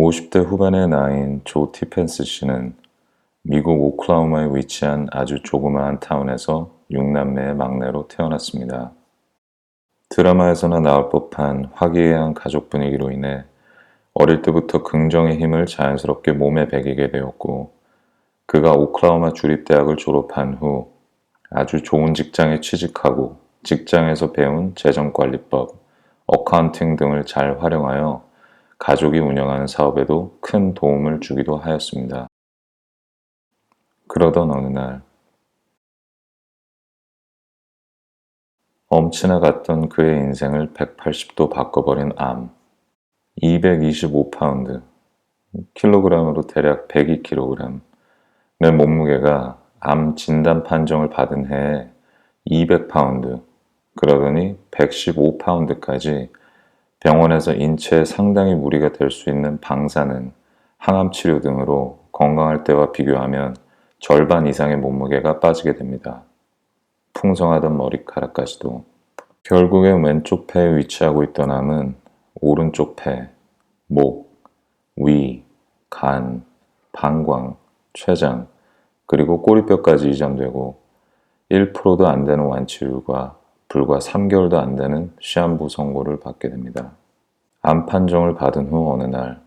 50대 후반의 나이인 조 티펜스 씨는 미국 오클라호마에 위치한 아주 조그마한 타운에서 6남매의 막내로 태어났습니다. 드라마에서나 나올 법한 화기애애한 가족 분위기로 인해 어릴 때부터 긍정의 힘을 자연스럽게 몸에 배기게 되었고, 그가 오클라호마 주립대학을 졸업한 후 아주 좋은 직장에 취직하고 직장에서 배운 재정관리법, 어카운팅 등을 잘 활용하여 가족이 운영하는 사업에도 큰 도움을 주기도 하였습니다. 그러던 어느 날 엄치나 갔던 그의 인생을 180도 바꿔버린 암. 225파운드, 킬로그램으로 대략 102kg. 내 몸무게가 암 진단 판정을 받은 해에 200파운드, 그러더니 115파운드까지 병원에서 인체에 상당히 무리가 될 수 있는 방사능, 항암치료 등으로 건강할 때와 비교하면 절반 이상의 몸무게가 빠지게 됩니다. 풍성하던 머리카락까지도. 결국엔 왼쪽 폐에 위치하고 있던 암은 오른쪽 폐, 목, 위, 간, 방광, 췌장, 그리고 꼬리뼈까지 이전되고 1%도 안 되는 완치율과 불과 3개월도 안 되는 시한부 선고를 받게 됩니다. 암 판정을 받은 후 어느 날,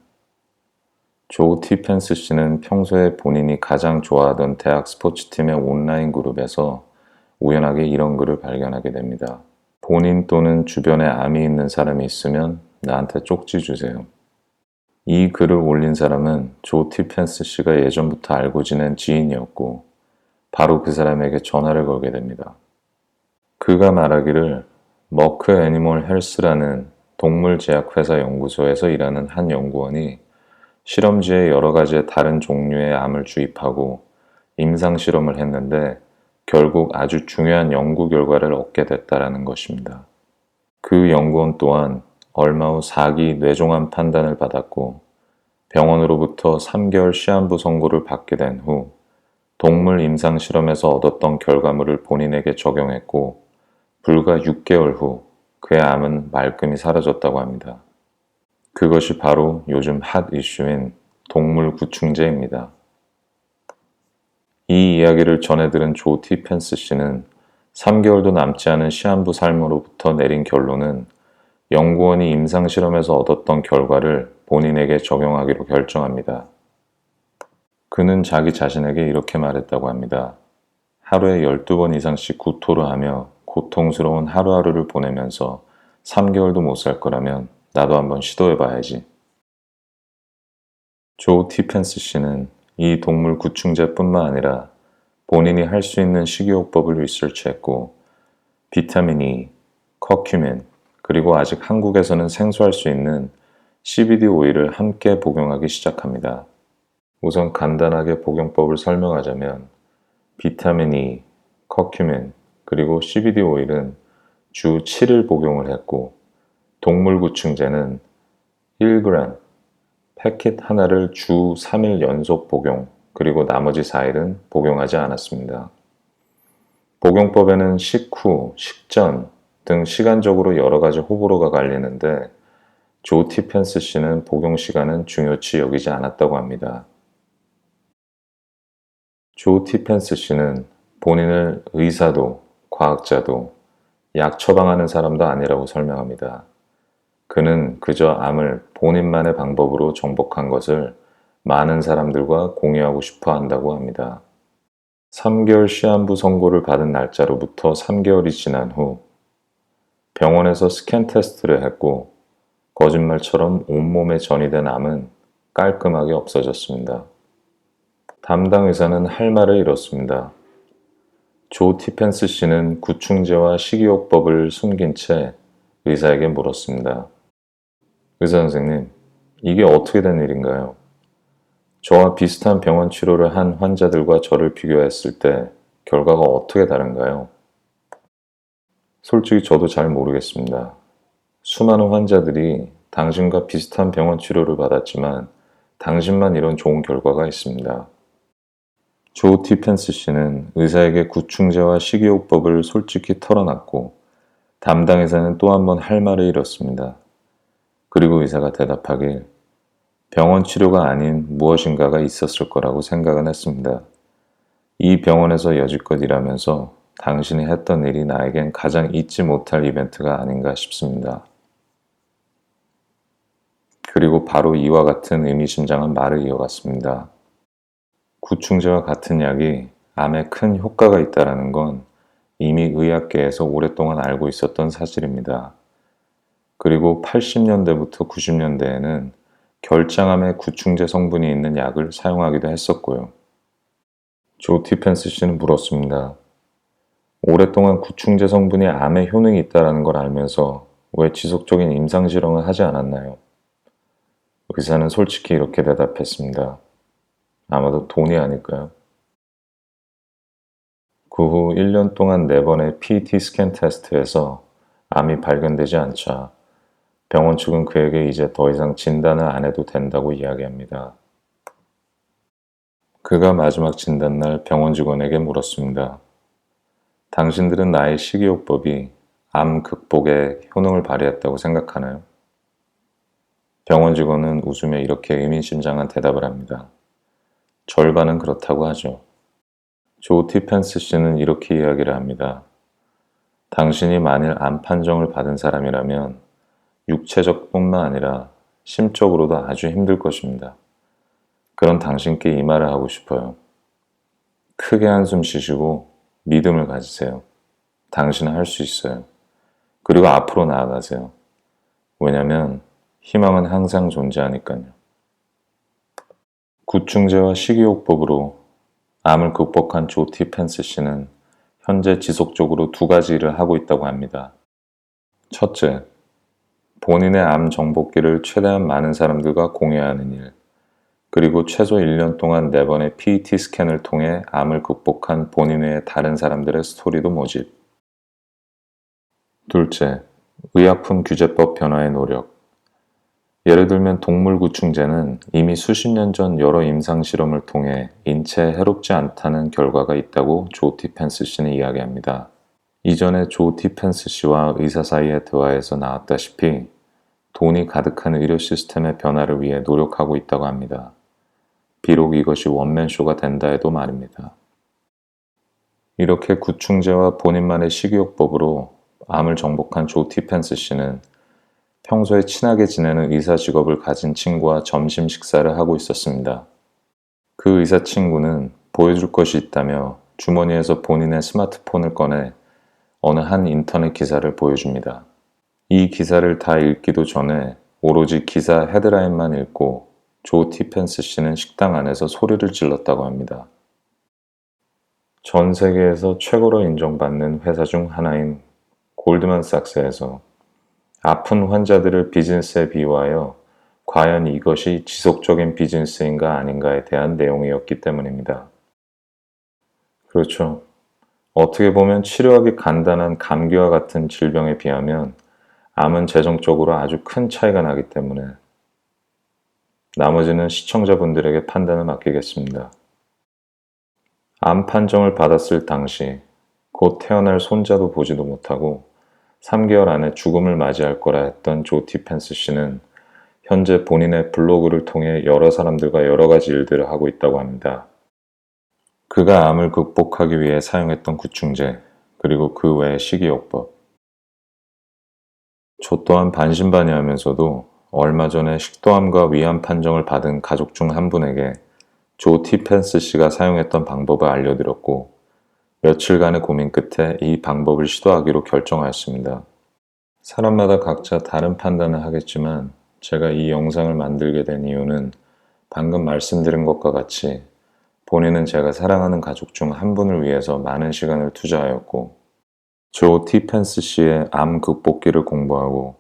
조 티펜스 씨는 평소에 본인이 가장 좋아하던 대학 스포츠팀의 온라인 그룹에서 우연하게 이런 글을 발견하게 됩니다. 본인 또는 주변에 암이 있는 사람이 있으면 나한테 쪽지 주세요. 이 글을 올린 사람은 조 티펜스 씨가 예전부터 알고 지낸 지인이었고, 바로 그 사람에게 전화를 걸게 됩니다. 그가 말하기를 머크 애니멀 헬스라는 동물제약회사 연구소에서 일하는 한 연구원이 실험지에 여러 가지의 다른 종류의 암을 주입하고 임상실험을 했는데 결국 아주 중요한 연구 결과를 얻게 됐다라는 것입니다. 그 연구원 또한 얼마 후 4기 뇌종암 판단을 받았고, 병원으로부터 3개월 시한부 선고를 받게 된 후 동물 임상실험에서 얻었던 결과물을 본인에게 적용했고, 불과 6개월 후 그의 암은 말끔히 사라졌다고 합니다. 그것이 바로 요즘 핫 이슈인 동물 구충제입니다. 이 이야기를 전해들은 조 티펜스 씨는 3개월도 남지 않은 시한부 삶으로부터 내린 결론은 연구원이 임상실험에서 얻었던 결과를 본인에게 적용하기로 결정합니다. 그는 자기 자신에게 이렇게 말했다고 합니다. 하루에 12번 이상씩 구토를 하며 고통스러운 하루하루를 보내면서 3개월도 못 살 거라면 나도 한번 시도해봐야지. 조 티펜스 씨는 이 동물 구충제뿐만 아니라 본인이 할 수 있는 식이요법을 리서치했고, 비타민 E, 커큐민, 그리고 아직 한국에서는 생소할 수 있는 CBD 오일을 함께 복용하기 시작합니다. 우선 간단하게 복용법을 설명하자면, 비타민 E, 커큐민, 그리고 CBD 오일은 주 7일 복용을 했고, 동물 구충제는 1g, 패킷 하나를 주 3일 연속 복용, 그리고 나머지 4일은 복용하지 않았습니다. 복용법에는 식후, 식전 등 시간적으로 여러 가지 호불호가 갈리는데, 조 티펜스 씨는 복용 시간은 중요치 여기지 않았다고 합니다. 조 티펜스 씨는 본인을 의사도, 과학자도, 약 처방하는 사람도 아니라고 설명합니다. 그는 그저 암을 본인만의 방법으로 정복한 것을 많은 사람들과 공유하고 싶어 한다고 합니다. 3개월 시한부 선고를 받은 날짜로부터 3개월이 지난 후 병원에서 스캔 테스트를 했고, 거짓말처럼 온몸에 전이된 암은 깔끔하게 없어졌습니다. 담당 의사는 할 말을 잃었습니다. 조 티펜스 씨는 구충제와 식이요법을 숨긴 채 의사에게 물었습니다. 의사 선생님, 이게 어떻게 된 일인가요? 저와 비슷한 병원 치료를 한 환자들과 저를 비교했을 때 결과가 어떻게 다른가요? 솔직히 저도 잘 모르겠습니다. 수많은 환자들이 당신과 비슷한 병원 치료를 받았지만 당신만 이런 좋은 결과가 있습니다. 조 티펜스 씨는 의사에게 구충제와 식이요법을 솔직히 털어놨고, 담당 의사는 또 한 번 할 말을 잃었습니다. 그리고 의사가 대답하길, 병원 치료가 아닌 무엇인가가 있었을 거라고 생각은 했습니다. 이 병원에서 여지껏 일하면서 당신이 했던 일이 나에겐 가장 잊지 못할 이벤트가 아닌가 싶습니다. 그리고 바로 이와 같은 의미심장한 말을 이어갔습니다. 구충제와 같은 약이 암에 큰 효과가 있다는 건 이미 의학계에서 오랫동안 알고 있었던 사실입니다. 그리고 80년대부터 90년대에는 결장암에 구충제 성분이 있는 약을 사용하기도 했었고요. 조 티펜스 씨는 물었습니다. 오랫동안 구충제 성분이 암에 효능이 있다는 걸 알면서 왜 지속적인 임상실험을 하지 않았나요? 의사는 솔직히 이렇게 대답했습니다. 아마도 돈이 아닐까요? 그 후 1년 동안 4번의 PET 스캔 테스트에서 암이 발견되지 않자 병원 측은 그에게 이제 더 이상 진단을 안 해도 된다고 이야기합니다. 그가 마지막 진단날 병원 직원에게 물었습니다. 당신들은 나의 식이요법이 암 극복에 효능을 발휘했다고 생각하나요? 병원 직원은 웃으며 이렇게 의미심장한 대답을 합니다. 절반은 그렇다고 하죠. 조 티펜스 씨는 이렇게 이야기를 합니다. 당신이 만일 암 판정을 받은 사람이라면 육체적뿐만 아니라 심적으로도 아주 힘들 것입니다. 그런 당신께 이 말을 하고 싶어요. 크게 한숨 쉬시고 믿음을 가지세요. 당신은 할 수 있어요. 그리고 앞으로 나아가세요. 왜냐면 희망은 항상 존재하니까요. 구충제와 식이요법으로 암을 극복한 조 티펜스 씨는 현재 지속적으로 2가지 일을 하고 있다고 합니다. 첫째, 본인의 암 정복기를 최대한 많은 사람들과 공유하는 일, 그리고 최소 1년 동안 4번의 PET 스캔을 통해 암을 극복한 본인 외의 다른 사람들의 스토리도 모집. 둘째, 의약품 규제법 변화의 노력. 예를 들면 동물 구충제는 이미 수십 년 전 여러 임상 실험을 통해 인체에 해롭지 않다는 결과가 있다고 조 티펜스 씨는 이야기합니다. 이전에 조 티펜스 씨와 의사 사이의 대화에서 나왔다시피 돈이 가득한 의료 시스템의 변화를 위해 노력하고 있다고 합니다. 비록 이것이 원맨쇼가 된다 해도 말입니다. 이렇게 구충제와 본인만의 식이요법으로 암을 정복한 조 티펜스 씨는 평소에 친하게 지내는 의사 직업을 가진 친구와 점심 식사를 하고 있었습니다. 그 의사 친구는 보여줄 것이 있다며 주머니에서 본인의 스마트폰을 꺼내 어느 한 인터넷 기사를 보여줍니다. 이 기사를 다 읽기도 전에 오로지 기사 헤드라인만 읽고 조 티펜스 씨는 식당 안에서 소리를 질렀다고 합니다. 전 세계에서 최고로 인정받는 회사 중 하나인 골드만삭스에서 아픈 환자들을 비즈니스에 비유하여 과연 이것이 지속적인 비즈니스인가 아닌가에 대한 내용이었기 때문입니다. 그렇죠. 어떻게 보면 치료하기 간단한 감기와 같은 질병에 비하면 암은 재정적으로 아주 큰 차이가 나기 때문에 나머지는 시청자분들에게 판단을 맡기겠습니다. 암 판정을 받았을 당시 곧 태어날 손자도 보지도 못하고 3개월 안에 죽음을 맞이할 거라 했던 조 티펜스 씨는 현재 본인의 블로그를 통해 여러 사람들과 여러 가지 일들을 하고 있다고 합니다. 그가 암을 극복하기 위해 사용했던 구충제, 그리고 그 외의 식이요법. 저 또한 반신반의하면서도 얼마 전에 식도암과 위암 판정을 받은 가족 중 한 분에게 조 티펜스 씨가 사용했던 방법을 알려드렸고 며칠간의 고민 끝에 이 방법을 시도하기로 결정하였습니다. 사람마다 각자 다른 판단을 하겠지만 제가 이 영상을 만들게 된 이유는 방금 말씀드린 것과 같이 본인은 제가 사랑하는 가족 중 한 분을 위해서 많은 시간을 투자하였고 조 티펜스 씨의 암 극복기를 공부하고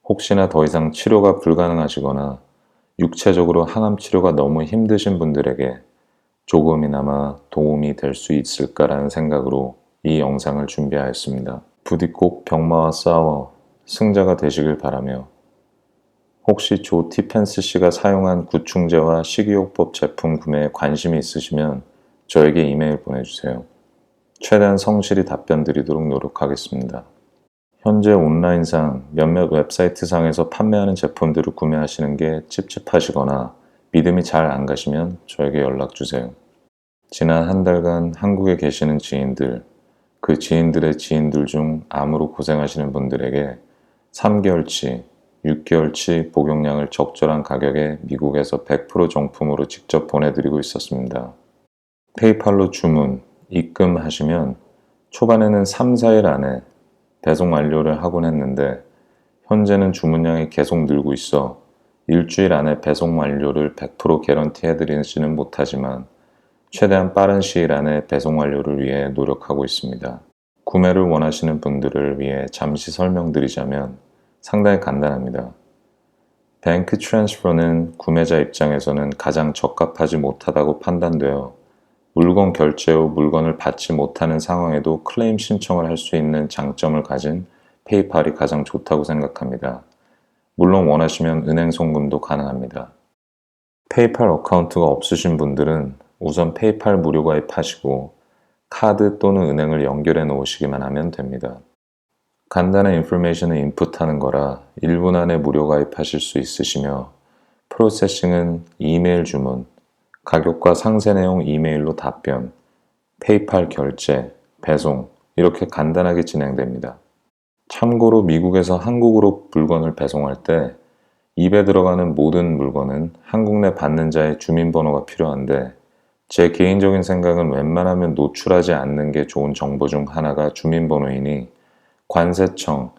혹시나 더 이상 치료가 불가능하시거나 육체적으로 항암 치료가 너무 힘드신 분들에게 조금이나마 도움이 될 수 있을까라는 생각으로 이 영상을 준비하였습니다. 부디 꼭 병마와 싸워 승자가 되시길 바라며 혹시 조 티펜스 씨가 사용한 구충제와 식이요법 제품 구매에 관심이 있으시면 저에게 이메일 보내주세요. 최대한 성실히 답변 드리도록 노력하겠습니다. 현재 온라인상 몇몇 웹사이트상에서 판매하는 제품들을 구매하시는 게 찝찝하시거나 믿음이 잘 안 가시면 저에게 연락 주세요. 지난 한 달간 한국에 계시는 지인들, 그 지인들의 지인들 중 암으로 고생하시는 분들에게 3개월치, 6개월치 복용량을 적절한 가격에 미국에서 100% 정품으로 직접 보내드리고 있었습니다. 페이팔로 주문, 입금하시면 초반에는 3, 4일 안에 배송 완료를 하곤 했는데 현재는 주문량이 계속 늘고 있어 일주일 안에 배송 완료를 100% 개런티 해드리지는 못하지만 최대한 빠른 시일 안에 배송 완료를 위해 노력하고 있습니다. 구매를 원하시는 분들을 위해 잠시 설명드리자면 상당히 간단합니다. 뱅크 트랜스퍼는 구매자 입장에서는 가장 적합하지 못하다고 판단되어 물건 결제 후 물건을 받지 못하는 상황에도 클레임 신청을 할 수 있는 장점을 가진 페이팔이 가장 좋다고 생각합니다. 물론 원하시면 은행 송금도 가능합니다. 페이팔 어카운트가 없으신 분들은 우선 페이팔 무료 가입하시고 카드 또는 은행을 연결해 놓으시기만 하면 됩니다. 간단한 인포메이션을 인풋하는 거라 1분 안에 무료 가입하실 수 있으시며 프로세싱은 이메일 주문, 가격과 상세 내용 이메일로 답변, 페이팔 결제, 배송 이렇게 간단하게 진행됩니다. 참고로 미국에서 한국으로 물건을 배송할 때 입에 들어가는 모든 물건은 한국 내 받는 자의 주민번호가 필요한데 제 개인적인 생각은 웬만하면 노출하지 않는 게 좋은 정보 중 하나가 주민번호이니 관세청,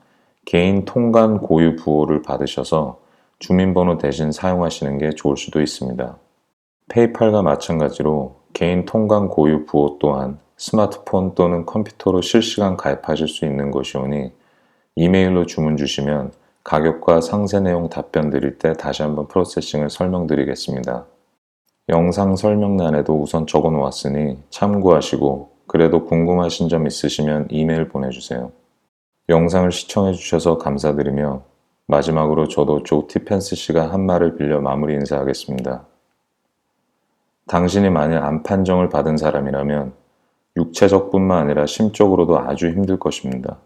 개인 통관 고유 부호를 받으셔서 주민번호 대신 사용하시는 게 좋을 수도 있습니다. 페이팔과 마찬가지로 개인 통관 고유 부호 또한 스마트폰 또는 컴퓨터로 실시간 가입하실 수 있는 것이오니 이메일로 주문 주시면 가격과 상세 내용 답변 드릴 때 다시 한번 프로세싱을 설명드리겠습니다. 영상 설명란에도 우선 적어 놓았으니 참고하시고 그래도 궁금하신 점 있으시면 이메일 보내주세요. 영상을 시청해 주셔서 감사드리며 마지막으로 저도 조 티펜스 씨가 한 말을 빌려 마무리 인사하겠습니다. 당신이 만일 암 판정을 받은 사람이라면 육체적뿐만 아니라 심적으로도 아주 힘들 것입니다.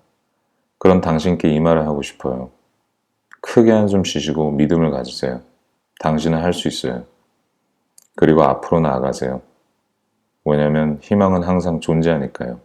그런 당신께 이 말을 하고 싶어요. 크게 한숨 쉬시고 믿음을 가지세요. 당신은 할 수 있어요. 그리고 앞으로 나아가세요. 왜냐면 희망은 항상 존재하니까요.